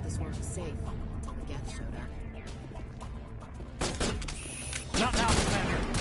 this work was safe until the Geth showed up. Not now, Commander.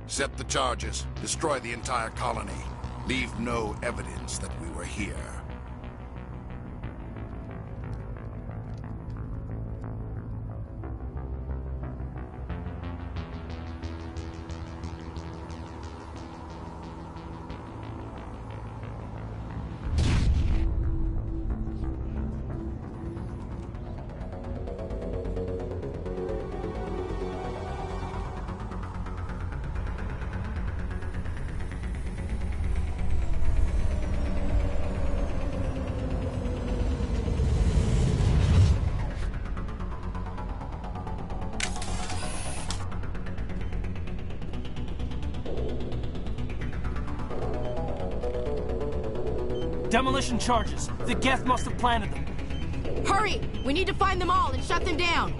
Set the charges. Destroy the entire colony. Leave no evidence that we were here. Demolition charges. The Geth must have planted them. Hurry! We need to find them all and shut them down!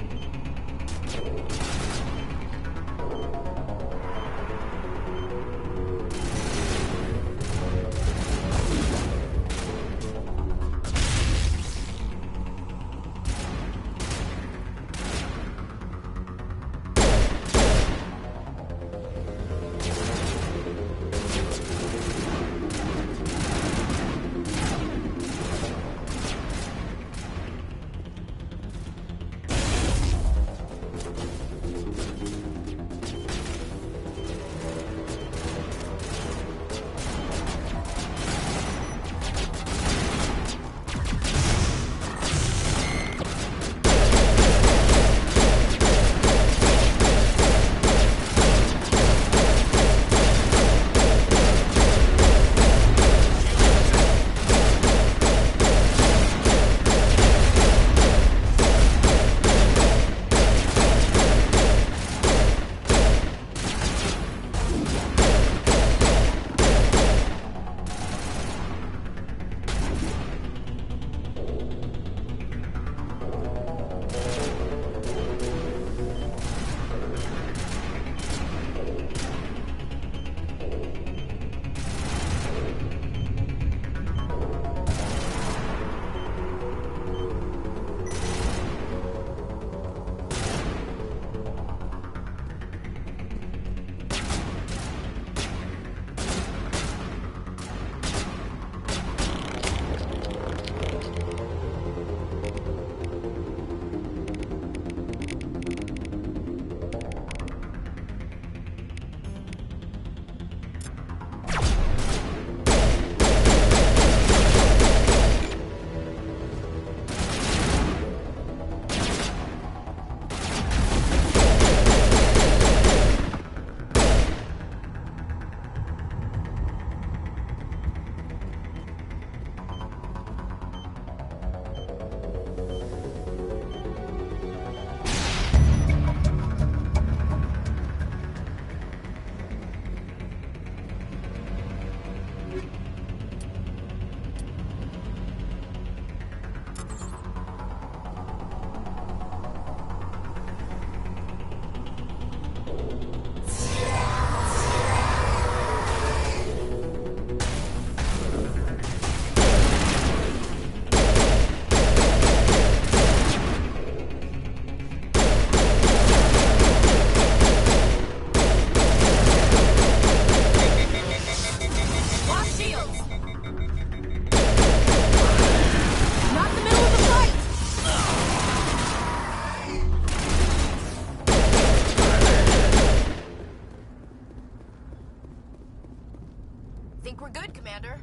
Commander.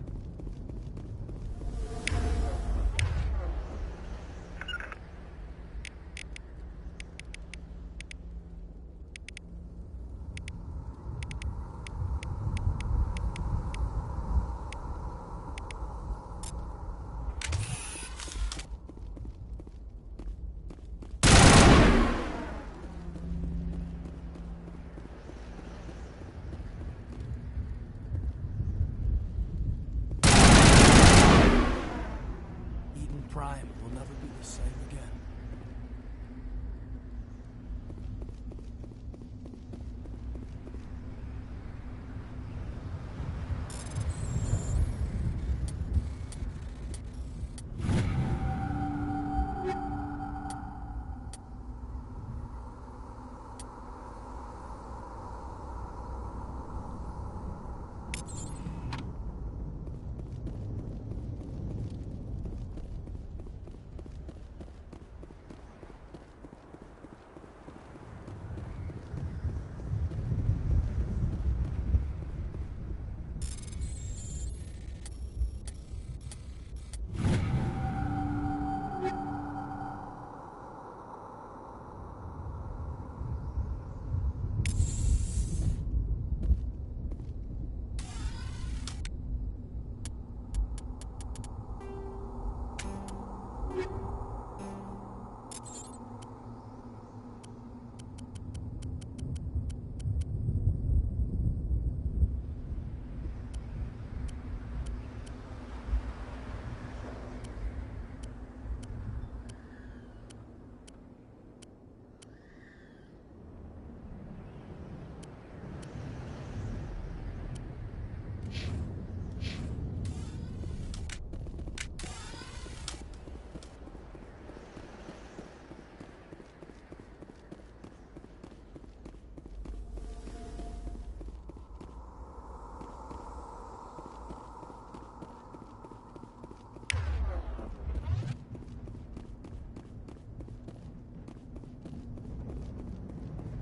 Eden Prime will never be the same again.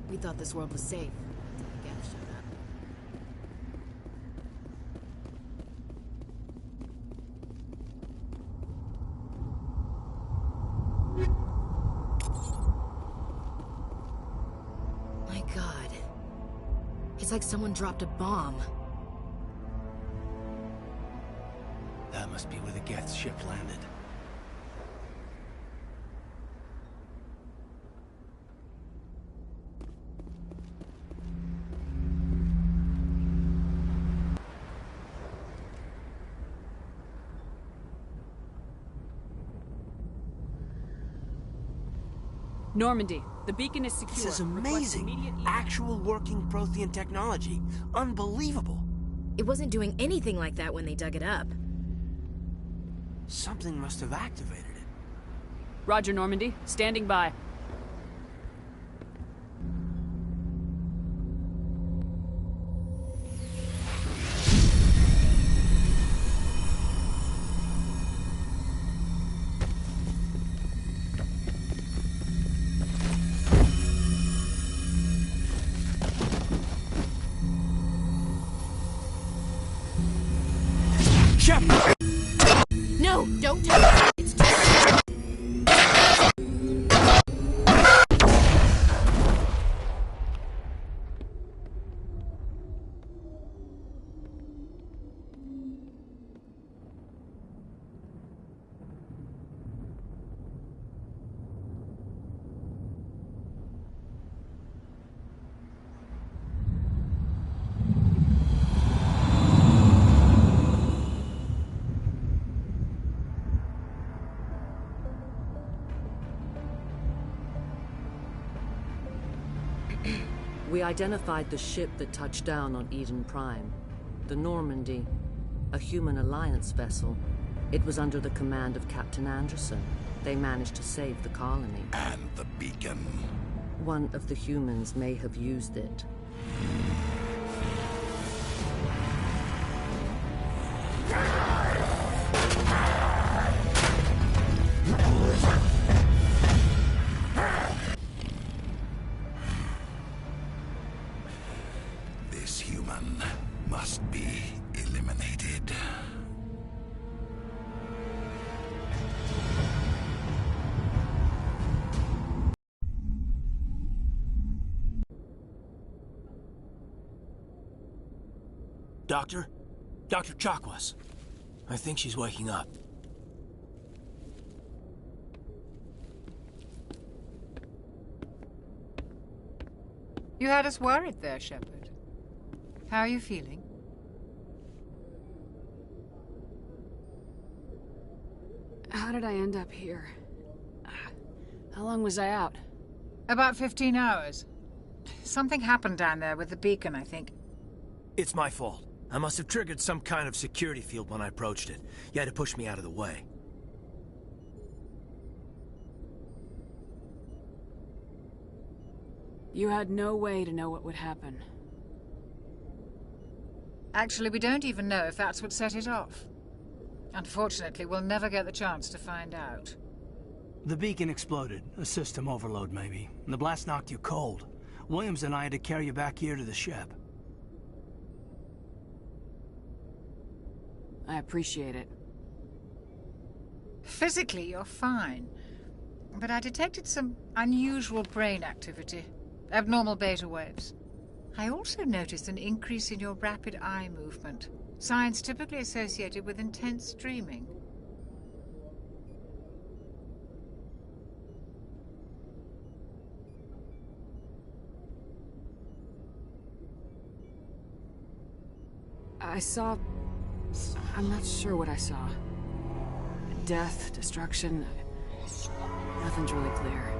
We thought this world was safe until the Geth showed up. My God. It's like someone dropped a bomb. That must be where the Geth ship landed. Normandy, the beacon is secure. This is Request amazing. immediate Actual working Prothean technology. Unbelievable. It wasn't doing anything like that when they dug it up. Something must have activated it. Roger, Normandy. Standing by. Shep! No, don't touch it. It's too... We identified the ship that touched down on Eden Prime. The Normandy, a human alliance vessel. It was under the command of Captain Anderson. They managed to save the colony. And the beacon. One of the humans may have used it. This human must be eliminated. Doctor? Dr. Chakwas. I think she's waking up. You had us worried there, Shepard. How are you feeling? How did I end up here? How long was I out? About 15 hours. Something happened down there with the beacon, I think. It's my fault. I must have triggered some kind of security field when I approached it. You had to push me out of the way. You had no way to know what would happen. Actually, we don't even know if that's what set it off. Unfortunately, we'll never get the chance to find out. The beacon exploded. A system overload, maybe. And the blast knocked you cold. Williams and I had to carry you back here to the ship. I appreciate it. Physically, you're fine. But I detected some unusual brain activity. Abnormal beta waves. I also noticed an increase in your rapid eye movement. Signs typically associated with intense dreaming. I saw... I'm not sure what I saw. Death, destruction... Nothing's really clear.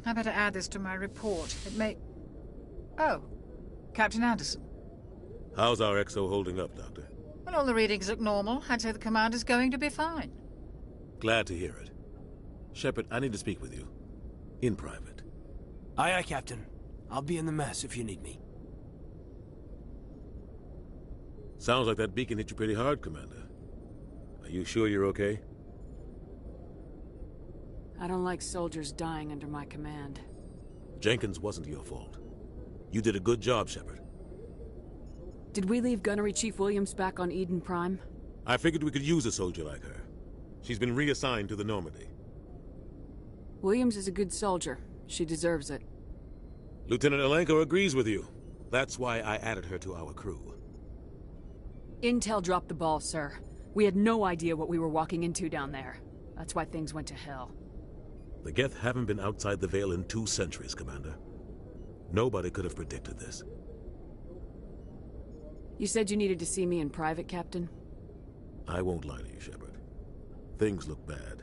I better add this to my report. It may... Oh. Captain Anderson. How's our XO holding up, Doctor? Well, all the readings look normal. I'd say the commander's going to be fine. Glad to hear it. Shepard, I need to speak with you. In private. Aye, aye, Captain. I'll be in the mess if you need me. Sounds like that beacon hit you pretty hard, Commander. Are you sure you're okay? I don't like soldiers dying under my command. Jenkins wasn't your fault. You did a good job, Shepard. Did we leave Gunnery Chief Williams back on Eden Prime? I figured we could use a soldier like her. She's been reassigned to the Normandy. Williams is a good soldier. She deserves it. Lieutenant Alenko agrees with you. That's why I added her to our crew. Intel dropped the ball, sir. We had no idea what we were walking into down there. That's why things went to hell. The Geth haven't been outside the Veil in 2 centuries, Commander. Nobody could have predicted this. You said you needed to see me in private, Captain? I won't lie to you, Shepard. Things look bad.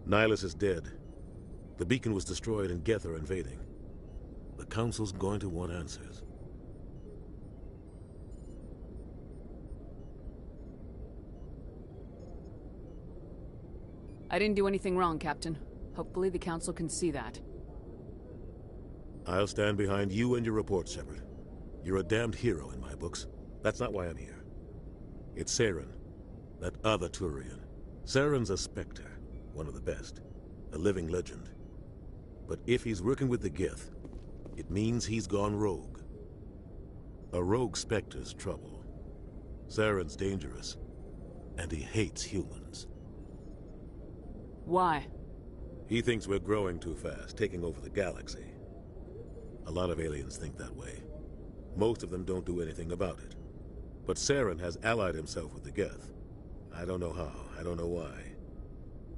Nihilus is dead. The beacon was destroyed and Geth are invading. The Council's going to want answers. I didn't do anything wrong, Captain. Hopefully the Council can see that. I'll stand behind you and your report, Shepard. You're a damned hero in my books. That's not why I'm here. It's Saren, that other Turian. Saren's a Spectre, one of the best. A living legend. But if he's working with the Geth, it means he's gone rogue. A rogue Spectre's trouble. Saren's dangerous, and he hates humans. Why? He thinks we're growing too fast, taking over the galaxy. A lot of aliens think that way. Most of them don't do anything about it. But Saren has allied himself with the Geth. I don't know how, I don't know why.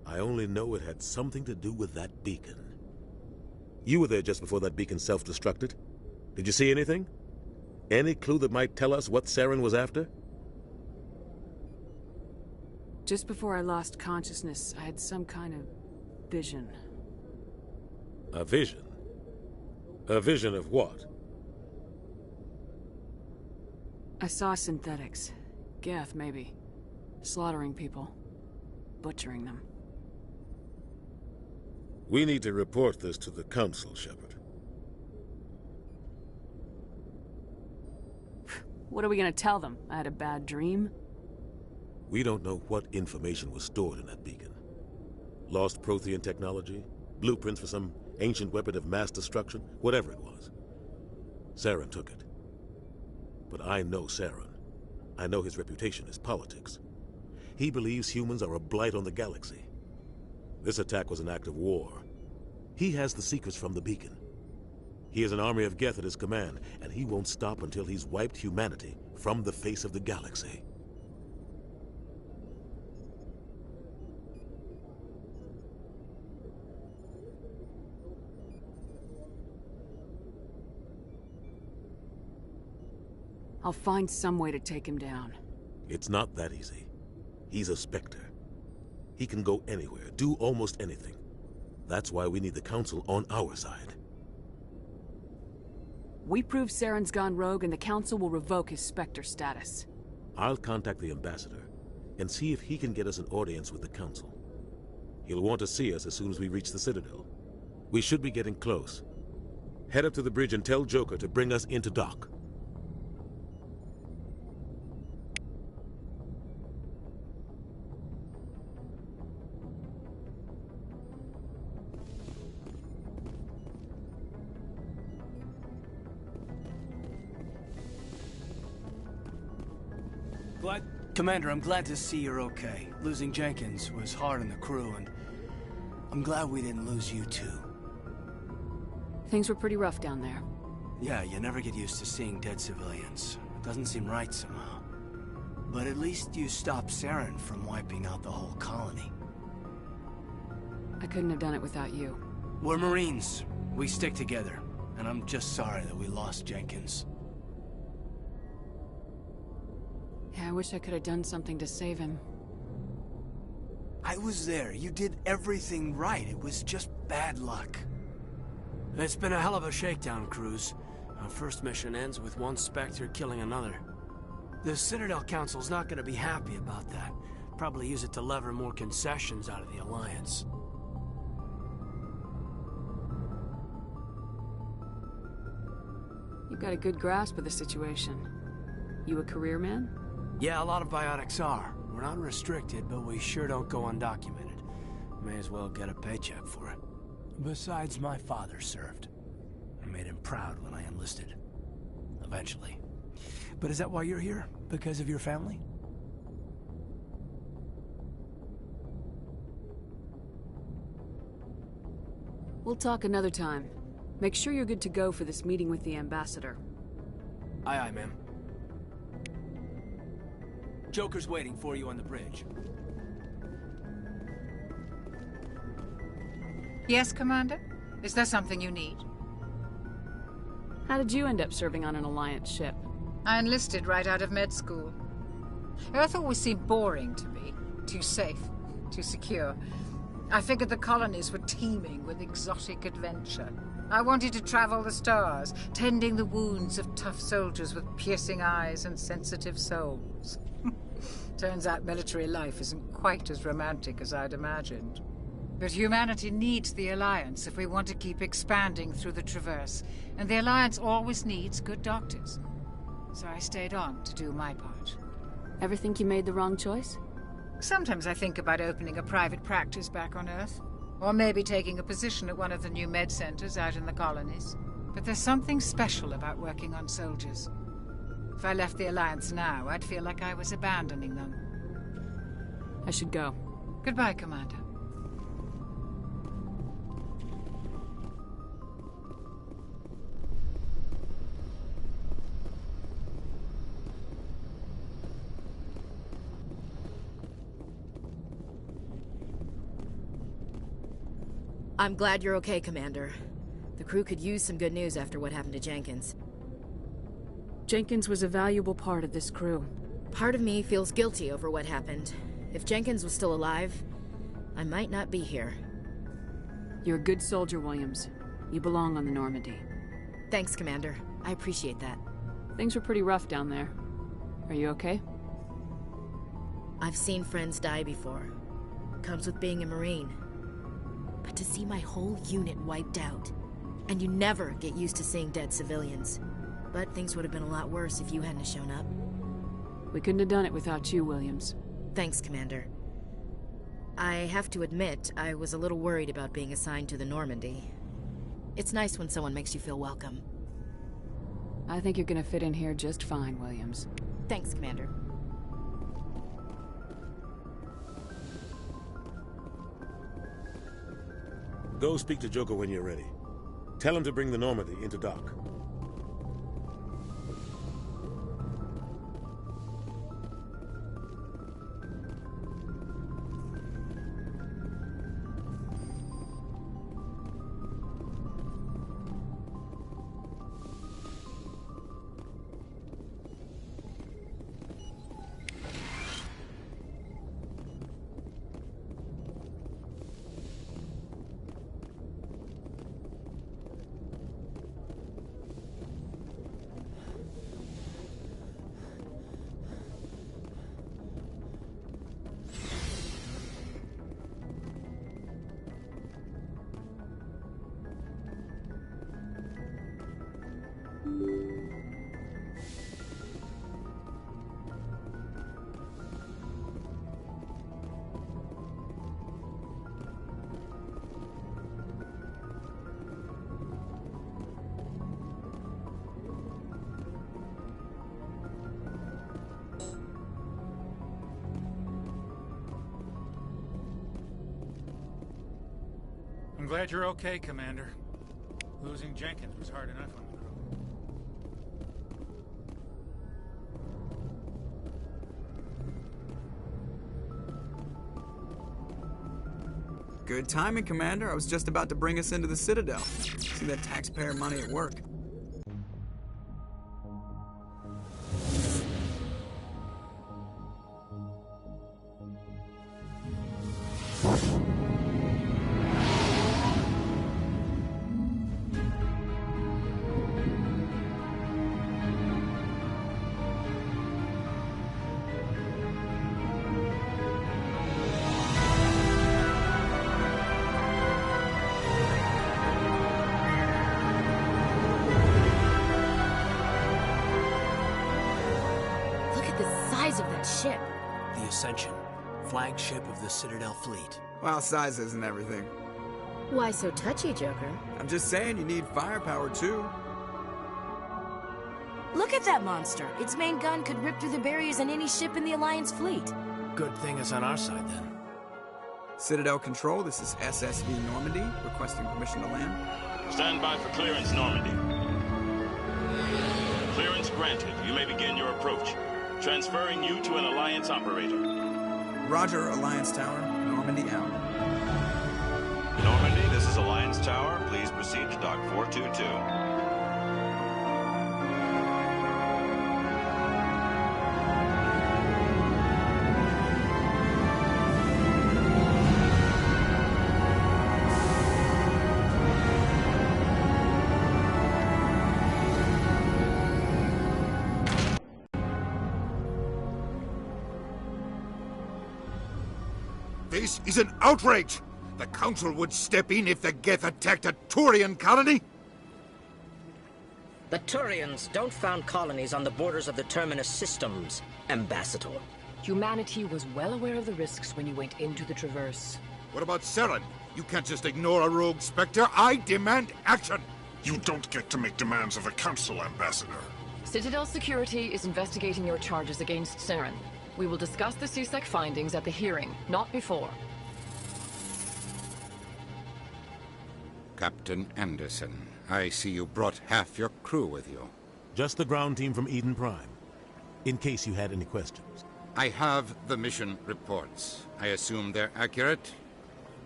I only know it had something to do with that beacon. You were there just before that beacon self-destructed. Did you see anything? Any clue that might tell us what Saren was after? Just before I lost consciousness, I had some kind of vision. A vision? A vision of what? I saw synthetics. Geth, maybe. Slaughtering people. Butchering them. We need to report this to the Council, Shepard. What are we gonna tell them? I had a bad dream? We don't know what information was stored in that beacon. Lost Prothean technology? Blueprints for some ancient weapon of mass destruction? Whatever it was. Saren took it. But I know Saren. I know his reputation is politics. He believes humans are a blight on the galaxy. This attack was an act of war. He has the secrets from the beacon. He has an army of Geth at his command, and he won't stop until he's wiped humanity from the face of the galaxy. I'll find some way to take him down. It's not that easy. He's a Spectre. He can go anywhere, do almost anything. That's why we need the Council on our side. We prove Saren's gone rogue and the Council will revoke his Spectre status. I'll contact the Ambassador and see if he can get us an audience with the Council. He'll want to see us as soon as we reach the Citadel. We should be getting close. Head up to the bridge and tell Joker to bring us into dock. Commander, I'm glad to see you're okay. Losing Jenkins was hard on the crew, and I'm glad we didn't lose you too. Things were pretty rough down there. Yeah, you never get used to seeing dead civilians. It doesn't seem right somehow. But at least you stopped Saren from wiping out the whole colony. I couldn't have done it without you. We're Marines. We stick together. And I'm just sorry that we lost Jenkins. Yeah, I wish I could have done something to save him. I was there. You did everything right. It was just bad luck. It's been a hell of a shakedown, Cruz. Our first mission ends with one Spectre killing another. The Citadel Council's not gonna be happy about that. Probably use it to lever more concessions out of the Alliance. You've got a good grasp of the situation. You a career man? Yeah, a lot of biotics are. We're not restricted, but we sure don't go undocumented. May as well get a paycheck for it. Besides, my father served. I made him proud when I enlisted. Eventually. But is that why you're here? Because of your family? We'll talk another time. Make sure you're good to go for this meeting with the Ambassador. Aye, aye, ma'am. Joker's waiting for you on the bridge. Yes, Commander? Is there something you need? How did you end up serving on an Alliance ship? I enlisted right out of med school. Earth always seemed boring to me. Too safe, too secure. I figured the colonies were teeming with exotic adventure. I wanted to travel the stars, tending the wounds of tough soldiers with piercing eyes and sensitive souls. Turns out military life isn't quite as romantic as I'd imagined. But humanity needs the Alliance if we want to keep expanding through the Traverse, and the Alliance always needs good doctors. So I stayed on to do my part. Ever think you made the wrong choice? Sometimes I think about opening a private practice back on Earth, or maybe taking a position at one of the new med centers out in the colonies. But there's something special about working on soldiers. If I left the Alliance now, I'd feel like I was abandoning them. I should go. Goodbye, Commander. I'm glad you're okay, Commander. The crew could use some good news after what happened to Jenkins. Jenkins was a valuable part of this crew. Part of me feels guilty over what happened. If Jenkins was still alive, I might not be here. You're a good soldier, Williams. You belong on the Normandy. Thanks, Commander. I appreciate that. Things were pretty rough down there. Are you okay? I've seen friends die before. Comes with being a Marine. But to see my whole unit wiped out, and you never get used to seeing dead civilians. But things would have been a lot worse if you hadn't shown up. We couldn't have done it without you, Williams. Thanks, Commander. I have to admit, I was a little worried about being assigned to the Normandy. It's nice when someone makes you feel welcome. I think you're gonna fit in here just fine, Williams. Thanks, Commander. Go speak to Joker when you're ready. Tell him to bring the Normandy into dock. I'm glad you're okay, Commander. Losing Jenkins was hard enough on the crew. Good timing, Commander. I was just about to bring us into the Citadel. See that taxpayer money at work. Of that ship. The Ascension, flagship of the Citadel fleet. Well, size isn't everything. Why so touchy, Joker? I'm just saying you need firepower, too. Look at that monster. Its main gun could rip through the barriers in any ship in the Alliance fleet. Good thing it's on our side, then. Citadel Control, this is SSV Normandy, requesting permission to land. Stand by for clearance, Normandy. Clearance granted. You may begin your approach. Transferring you to an Alliance operator. Roger, Alliance Tower. Normandy out. Normandy, this is Alliance Tower. Please proceed to Dock 422. This is an outrage! The Council would step in if the Geth attacked a Turian colony? The Turians don't found colonies on the borders of the Terminus systems, Ambassador. Humanity was well aware of the risks when you went into the Traverse. What about Saren? You can't just ignore a rogue Spectre. I demand action! You don't get to make demands of the Council, Ambassador. Citadel Security is investigating your charges against Saren. We will discuss the CSEC findings at the hearing, not before. Captain Anderson, I see you brought half your crew with you. Just the ground team from Eden Prime, in case you had any questions. I have the mission reports. I assume they're accurate?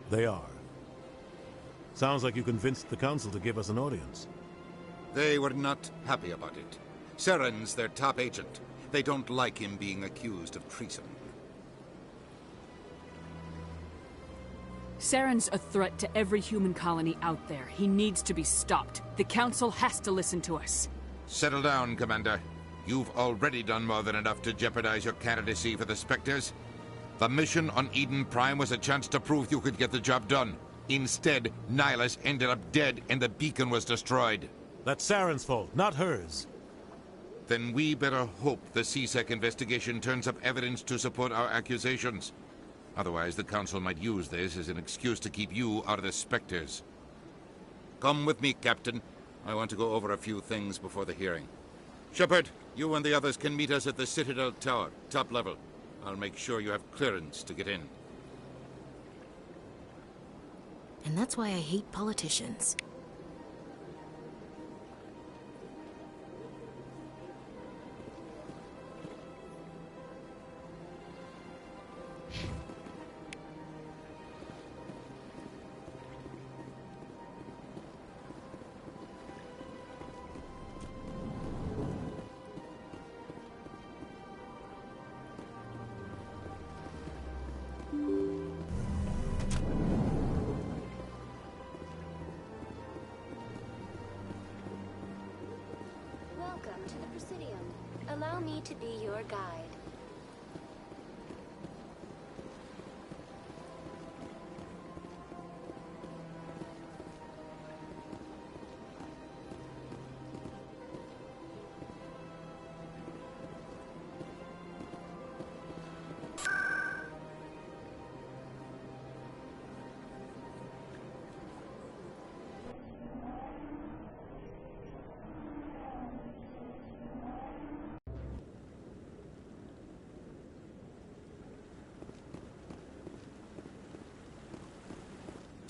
They are. Sounds like you convinced the Council to give us an audience. They were not happy about it. Saren's their top agent. They don't like him being accused of treason. Saren's a threat to every human colony out there. He needs to be stopped. The Council has to listen to us. Settle down, Commander. You've already done more than enough to jeopardize your candidacy for the Spectres. The mission on Eden Prime was a chance to prove you could get the job done. Instead, Nihilus ended up dead and the beacon was destroyed. That's Saren's fault, not hers. Then we better hope the CSEC investigation turns up evidence to support our accusations. Otherwise, the Council might use this as an excuse to keep you out of the Spectres. Come with me, Captain. I want to go over a few things before the hearing. Shepard, you and the others can meet us at the Citadel Tower, top level. I'll make sure you have clearance to get in. And that's why I hate politicians. Allow me to be your guide.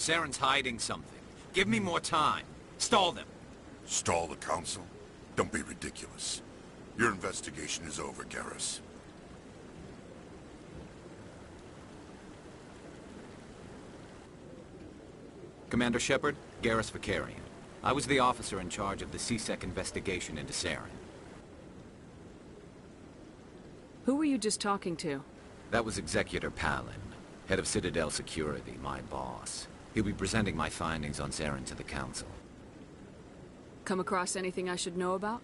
Saren's hiding something. Give me more time. Stall them. Stall the Council? Don't be ridiculous. Your investigation is over, Garrus. Commander Shepard, Garrus Vakarian. I was the officer in charge of the C-Sec investigation into Saren. Who were you just talking to? That was Executor Palin, head of Citadel Security, my boss. He'll be presenting my findings on Saren to the Council. Come across anything I should know about?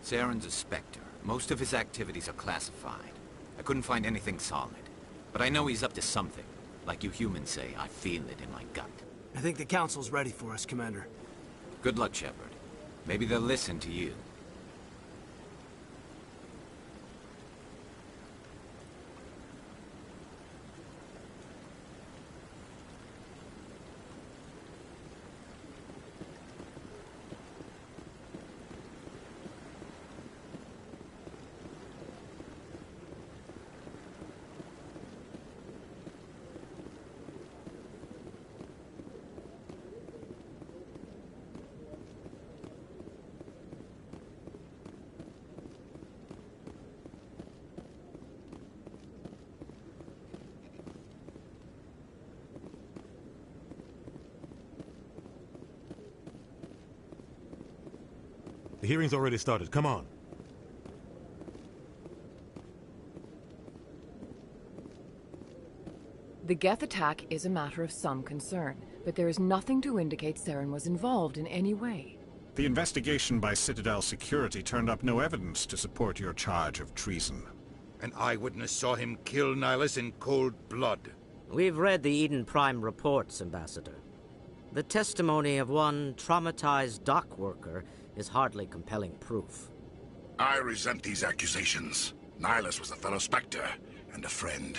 Saren's a Spectre. Most of his activities are classified. I couldn't find anything solid. But I know he's up to something. Like you humans say, I feel it in my gut. I think the Council's ready for us, Commander. Good luck, Shepard. Maybe they'll listen to you. The hearing's already started. Come on. The Geth attack is a matter of some concern, but there is nothing to indicate Saren was involved in any way. The investigation by Citadel Security turned up no evidence to support your charge of treason. An eyewitness saw him kill Nihilus in cold blood. We've read the Eden Prime reports, Ambassador. The testimony of one traumatized dock worker is hardly compelling proof. I resent these accusations. Nihilus was a fellow Spectre and a friend.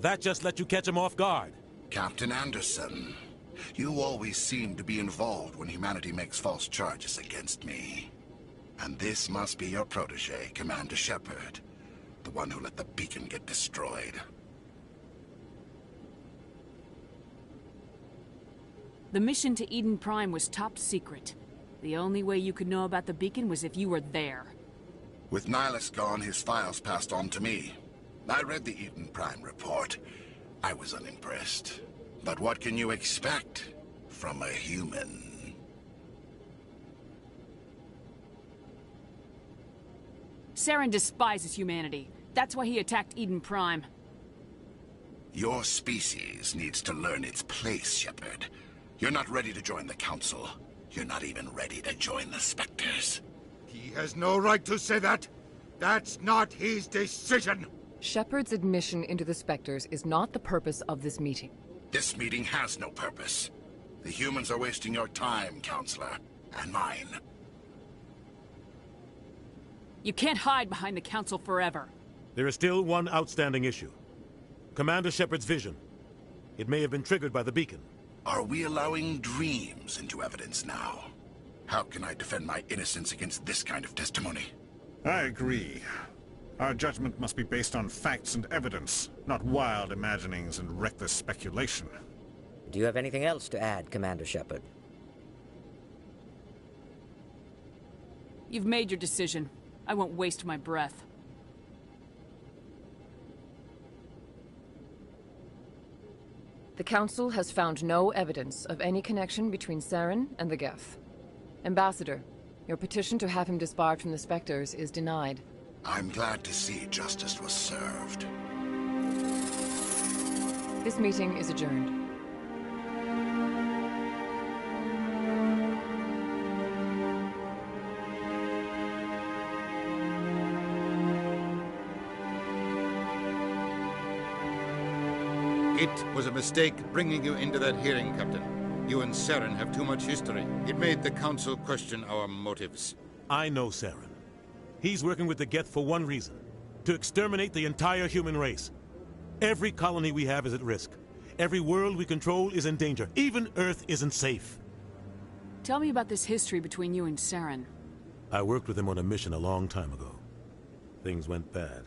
That just let you catch him off guard. Captain Anderson, you always seem to be involved when humanity makes false charges against me. And this must be your protege, Commander Shepard, the one who let the beacon get destroyed. The mission to Eden Prime was top secret. The only way you could know about the beacon was if you were there. With Nihilus gone, his files passed on to me. I read the Eden Prime report. I was unimpressed. But what can you expect from a human? Saren despises humanity. That's why he attacked Eden Prime. Your species needs to learn its place, Shepard. You're not ready to join the Council. You're not even ready to join the Spectres. He has no right to say that. That's not his decision. Shepard's admission into the Spectres is not the purpose of this meeting. This meeting has no purpose. The humans are wasting your time, Counselor, and mine. You can't hide behind the Council forever. There is still one outstanding issue. Commander Shepard's vision. It may have been triggered by the beacon. Are we allowing dreams into evidence now? How can I defend my innocence against this kind of testimony? I agree. Our judgment must be based on facts and evidence, not wild imaginings and reckless speculation. Do you have anything else to add, Commander Shepard? You've made your decision. I won't waste my breath. The Council has found no evidence of any connection between Saren and the Geth. Ambassador, your petition to have him disbarred from the Spectres is denied. I'm glad to see justice was served. This meeting is adjourned. It was a mistake bringing you into that hearing, Captain. You and Saren have too much history. It made the Council question our motives. I know Saren. He's working with the Geth for one reason. To exterminate the entire human race. Every colony we have is at risk. Every world we control is in danger. Even Earth isn't safe. Tell me about this history between you and Saren. I worked with him on a mission a long time ago. Things went bad.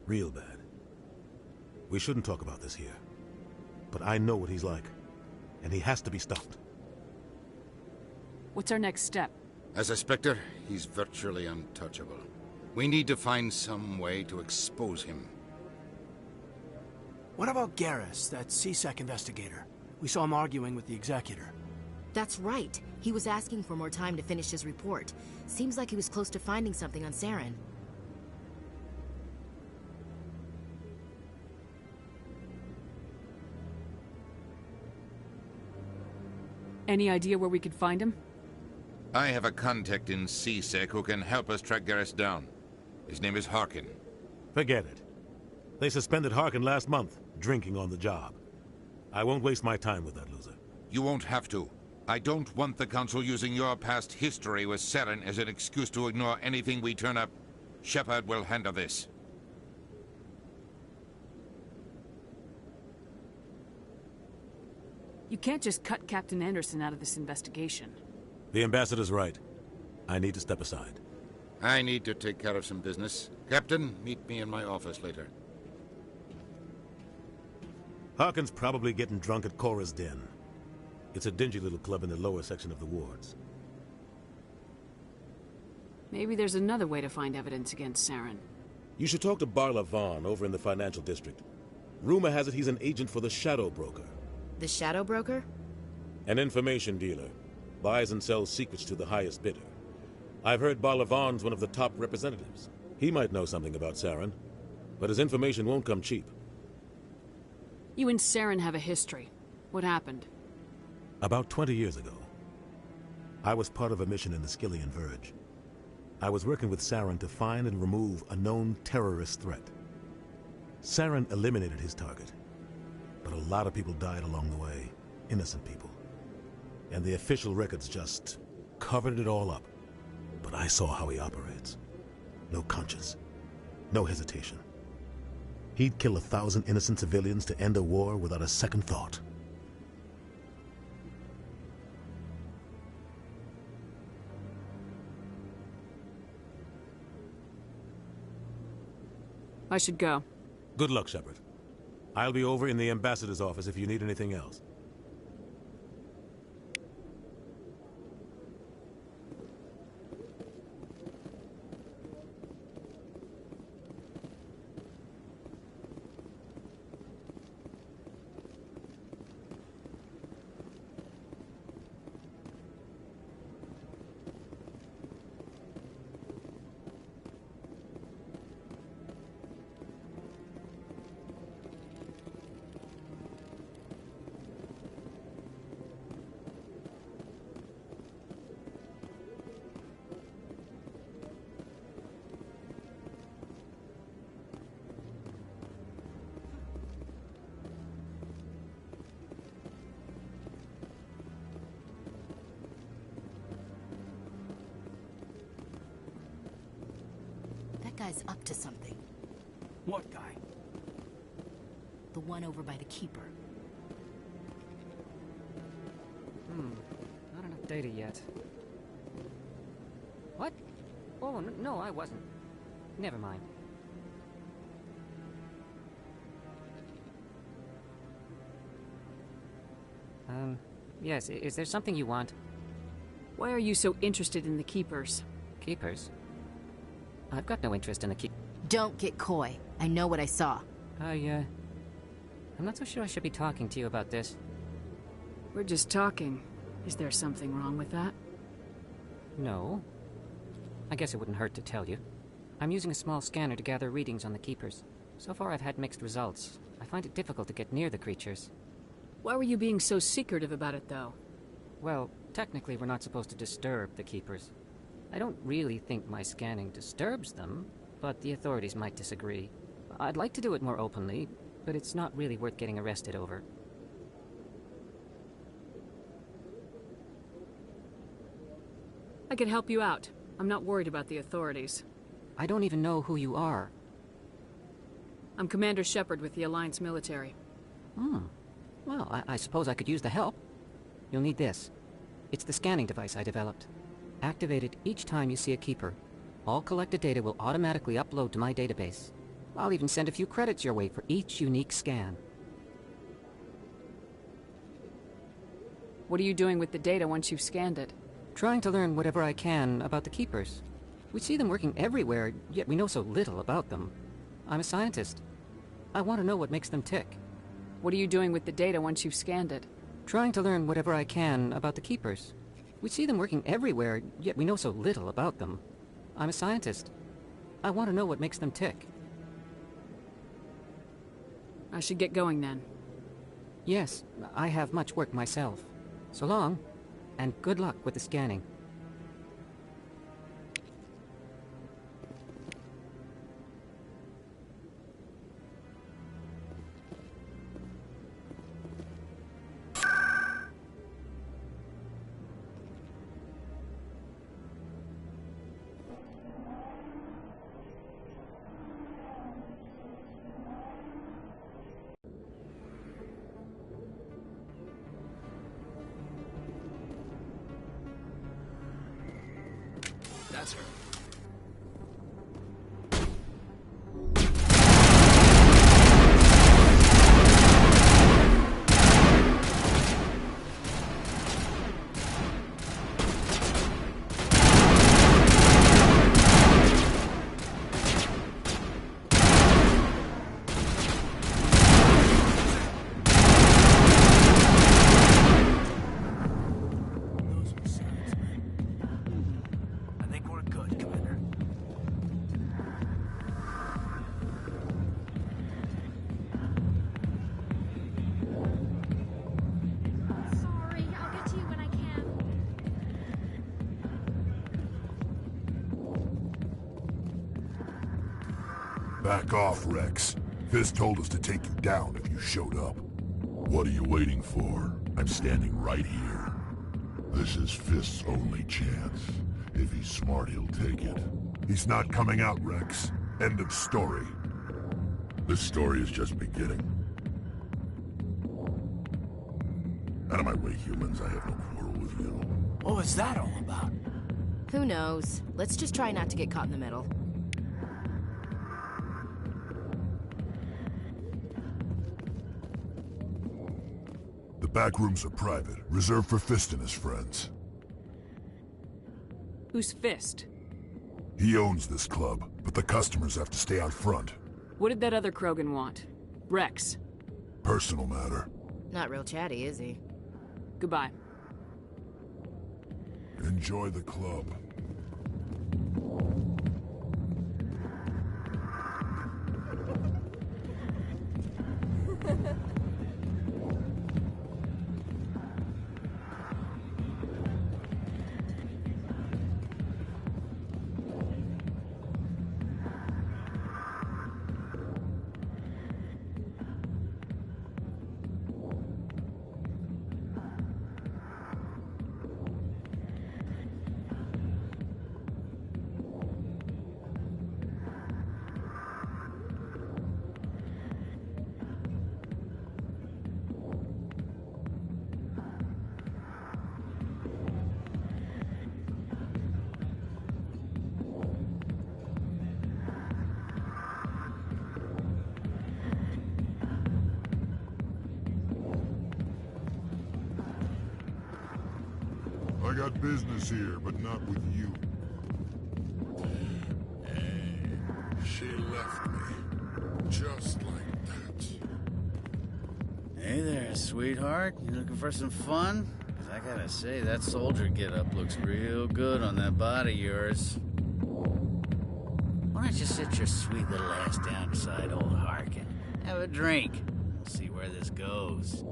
Real bad. We shouldn't talk about this here. But I know what he's like. And he has to be stopped. What's our next step? As a Spectre, he's virtually untouchable. We need to find some way to expose him. What about Garrus, that C-Sec investigator? We saw him arguing with the Executor. That's right. He was asking for more time to finish his report. Seems like he was close to finding something on Saren. Any idea where we could find him? I have a contact in C-Sec who can help us track Garrus down. His name is Harkin. Forget it. They suspended Harkin last month, drinking on the job. I won't waste my time with that loser. You won't have to. I don't want the Council using your past history with Saren as an excuse to ignore anything we turn up. Shepard will handle this. You can't just cut Captain Anderson out of this investigation. The ambassador's right. I need to step aside. I need to take care of some business. Captain, meet me in my office later. Harkin's probably getting drunk at Cora's Den. It's a dingy little club in the lower section of the wards. Maybe there's another way to find evidence against Saren. You should talk to Barla Vaughn over in the financial district. Rumor has it he's an agent for the Shadow Broker. The Shadow Broker? An information dealer. Buys and sells secrets to the highest bidder. I've heard Barla Vaughn's one of the top representatives. He might know something about Saren, but his information won't come cheap. You and Saren have a history. What happened? About 20 years ago, I was part of a mission in the Skillian Verge. I was working with Saren to find and remove a known terrorist threat. Saren eliminated his target, but a lot of people died along the way, innocent people. And the official records just covered it all up. But I saw how he operates. No conscience, no hesitation. He'd kill 1,000 innocent civilians to end a war without a second thought. I should go. Good luck, Shepard. I'll be over in the ambassador's office if you need anything else. Guy's up to something. What guy? The one over by the Keeper. Not enough data yet. What? Oh, no, I wasn't. Never mind. Yes, is there something you want? Why are you so interested in the Keepers? Keepers? I've got no interest in the keep. Don't get coy. I know what I saw. I'm not so sure I should be talking to you about this. We're just talking. Is there something wrong with that? No. I guess it wouldn't hurt to tell you. I'm using a small scanner to gather readings on the Keepers. So far I've had mixed results. I find it difficult to get near the creatures. Why were you being so secretive about it, though? Well, technically we're not supposed to disturb the Keepers. I don't really think my scanning disturbs them, but the authorities might disagree. I'd like to do it more openly, but it's not really worth getting arrested over. I can help you out. I'm not worried about the authorities. I don't even know who you are. I'm Commander Shepard with the Alliance military. Well, I suppose I could use the help. You'll need this. It's the scanning device I developed. Activate it each time you see a Keeper. All collected data will automatically upload to my database. I'll even send a few credits your way for each unique scan. What are you doing with the data once you've scanned it? Trying to learn whatever I can about the Keepers. We see them working everywhere, yet we know so little about them. I'm a scientist. I want to know what makes them tick. What are you doing with the data once you've scanned it? Trying to learn whatever I can about the Keepers. We see them working everywhere, yet we know so little about them. I'm a scientist. I want to know what makes them tick. I should get going then. Yes, I have much work myself. So long, and good luck with the scanning. That's her. Back off, Rex. Fisk told us to take you down if you showed up. What are you waiting for? I'm standing right here. This is Fisk's only chance. If he's smart, he'll take it. He's not coming out, Rex. End of story. This story is just beginning. Out of my way, humans. I have no quarrel with you. What was that all about? Who knows? Let's just try not to get caught in the middle. The back rooms are private, reserved for Fist and his friends. Who's Fist? He owns this club, but the customers have to stay out front. What did that other Krogan want? Rex. Personal matter. Not real chatty, is he? Goodbye. Enjoy the club. I got business here, but not with you. Hey, she left me. Just like that. Hey there, sweetheart. You looking for some fun? 'Cause I gotta say, that soldier getup looks real good on that body of yours. Why don't you sit your sweet little ass down beside old Harkin? Have a drink. We'll see where this goes.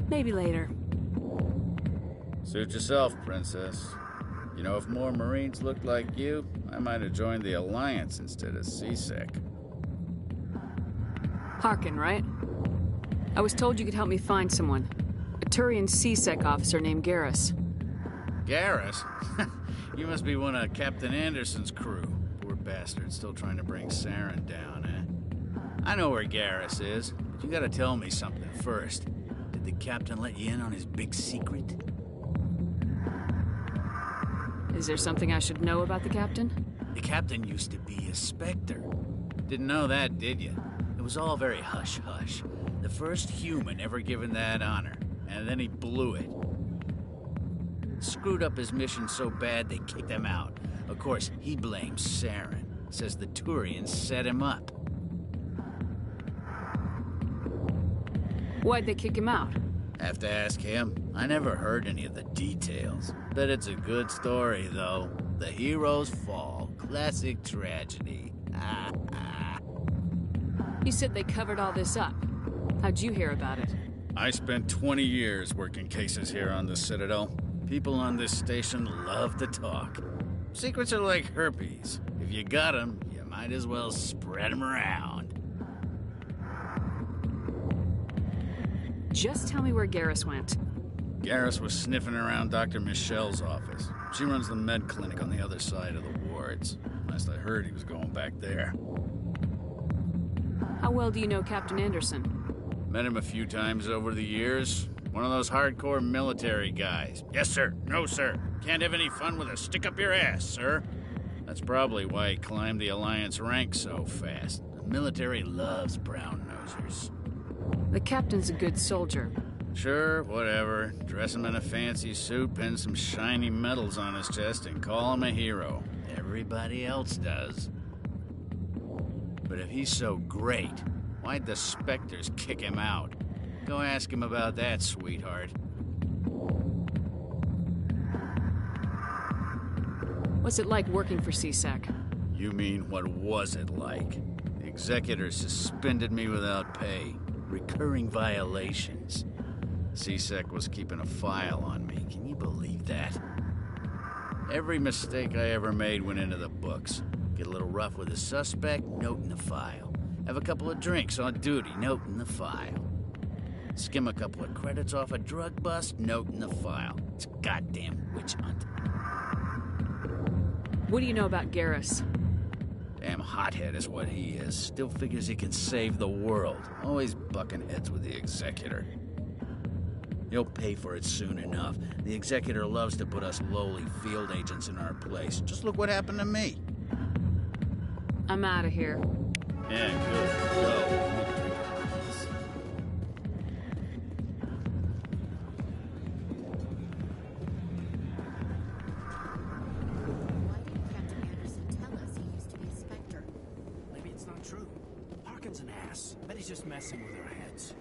Maybe later. Suit yourself, princess. You know, if more Marines looked like you, I might have joined the Alliance instead of C-Sec. Harkin, right? I was told you could help me find someone. A Turian C-Sec officer named Garrus. Garrus? You must be one of Captain Anderson's crew. Poor bastard, still trying to bring Saren down, eh? I know where Garrus is, but you gotta tell me something first. Did the captain let you in on his big secret? Is there something I should know about the captain? The captain used to be a Spectre. Didn't know that, did you? It was all very hush-hush. The first human ever given that honor, and then he blew it. Screwed up his mission so bad they kicked him out. Of course, he blames Saren. Says the Turians set him up. Why'd they kick him out? Have to ask him. I never heard any of the details. Bet it's a good story, though. The hero's fall. Classic tragedy. You said they covered all this up. How'd you hear about it? I spent 20 years working cases here on the Citadel. People on this station love to talk. Secrets are like herpes. If you got them, you might as well spread them around. Just tell me where Garrus went. Garrus was sniffing around Dr. Michelle's office. She runs the med clinic on the other side of the wards. Last I heard, he was going back there. How well do you know Captain Anderson? Met him a few times over the years. One of those hardcore military guys. Yes, sir. No, sir. Can't have any fun with a stick up your ass, sir. That's probably why he climbed the Alliance ranks so fast. The military loves brown-nosers. The captain's a good soldier. Sure, whatever. Dress him in a fancy suit, pin some shiny medals on his chest, and call him a hero. Everybody else does. But if he's so great, why'd the Spectres kick him out? Go ask him about that, sweetheart. What's it like working for C-Sec? You mean, what was it like? The Executor suspended me without pay. Recurring violations. C-Sec was keeping a file on me. Can you believe that? Every mistake I ever made went into the books. Get a little rough with a suspect, note in the file. Have a couple of drinks on duty, note in the file. Skim a couple of credits off a drug bust, note in the file. It's a goddamn witch hunt. What do you know about Garrus? Damn hothead is what he is. Still figures he can save the world. Always bucking heads with the Executor. He'll pay for it soon enough. The Executor loves to put us lowly field agents in our place. Just look what happened to me. I'm out of here. Yeah, good. Go. Maybe it's not true. Harkin's an ass. Bet he's just messing with our heads.